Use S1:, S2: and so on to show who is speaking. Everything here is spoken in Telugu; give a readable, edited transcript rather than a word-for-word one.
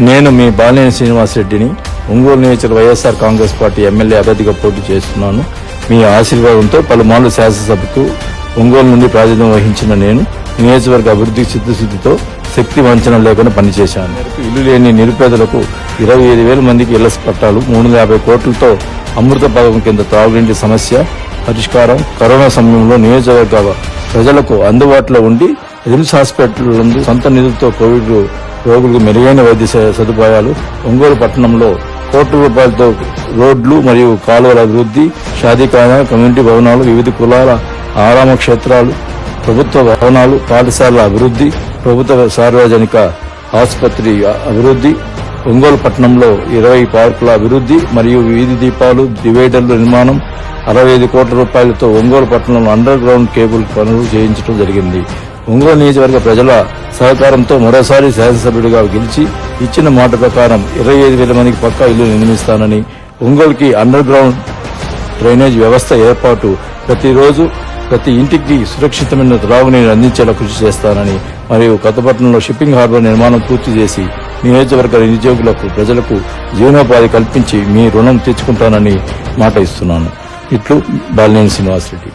S1: నేను మీ బాలినేని శ్రీనివాసరెడ్డిని ఒంగోలు నియోజకవర్గ వైఎస్ఆర్ కాంగ్రెస్ పార్టీ ఎమ్మెల్యే అభ్యర్థిగా పోటీ చేస్తున్నాను. మీ ఆశీర్వాదంతో పలుమార్లు శాసనసభకు ఒంగోలు నుండి ప్రాతినిధ్యం వహించిన నేను నియోజకవర్గ అభివృద్ధి చిత్తశుద్దితో శక్తి వంచన లేకుండా పనిచేశాను. ఇల్లు లేని నిరుపేదలకు 25,000 మందికి ఇళ్ల పట్టాలు, 350 కోట్లతో అమృత పథకం కింద త్రాగునీటి సమస్య పరిష్కారం, కరోనా సమయంలో నియోజకవర్గ ప్రజలకు అందుబాటులో ఉండి రిమ్స్ హాస్పిటల్ నందు సొంత నిధులతో కోవిడ్ రోగులకు మెరుగైన వైద్య సదుపాయాలు, ఒంగోలు పట్టణంలో కోట్ల రూపాయలతో రోడ్లు మరియు కాలువల అభివృద్ధి, షాదీఖానా, కమ్యూనిటీ భవనాలు, వివిధ కులాల ఆరామ క్షేత్రాలు, ప్రభుత్వ భవనాలు, పాఠశాలల అభివృద్ధి, ప్రభుత్వ సార్వజనిక ఆసుపత్రి అభివృద్ధి, ఒంగోలు పట్టణంలో 20 పార్కుల అభివృద్ధి మరియు వీధి దీపాలు, డివైడర్ల నిర్మాణం, 65 కోట్ల రూపాయలతో ఒంగోలు పట్టణంలో అండర్ గ్రౌండ్ కేబుల్ పనులు చేయించడం జరిగింది. ఒంగోలు నియోజకవర్గ ప్రజల సహకారంతో మరోసారి శాసనసభ్యుడిగా గెలిచి ఇచ్చిన మాట ప్రకారం 25,000 మందికి పక్కా ఇల్లు నిర్మిస్తానని, ఒంగోలుకి అండర్ గ్రౌండ్ డ్రైనేజ్ వ్యవస్థ ఏర్పాటు, ప్రతిరోజు ప్రతి ఇంటికి సురక్షితమైన త్రాగునీరు అందించేలా కృషి చేస్తానని, మరియు కొత్తపట్నంలో షిప్పింగ్ హార్బర్ నిర్మాణం పూర్తి చేసి నియోజకవర్గ నిరుద్యోగులకు ప్రజలకు జీవనోపాధి కల్పించి మీ రుణం తీర్చుకుంటానని మాట ఇస్తున్నాను. ఇట్లు బాలినేని శ్రీనివాసరెడ్డి.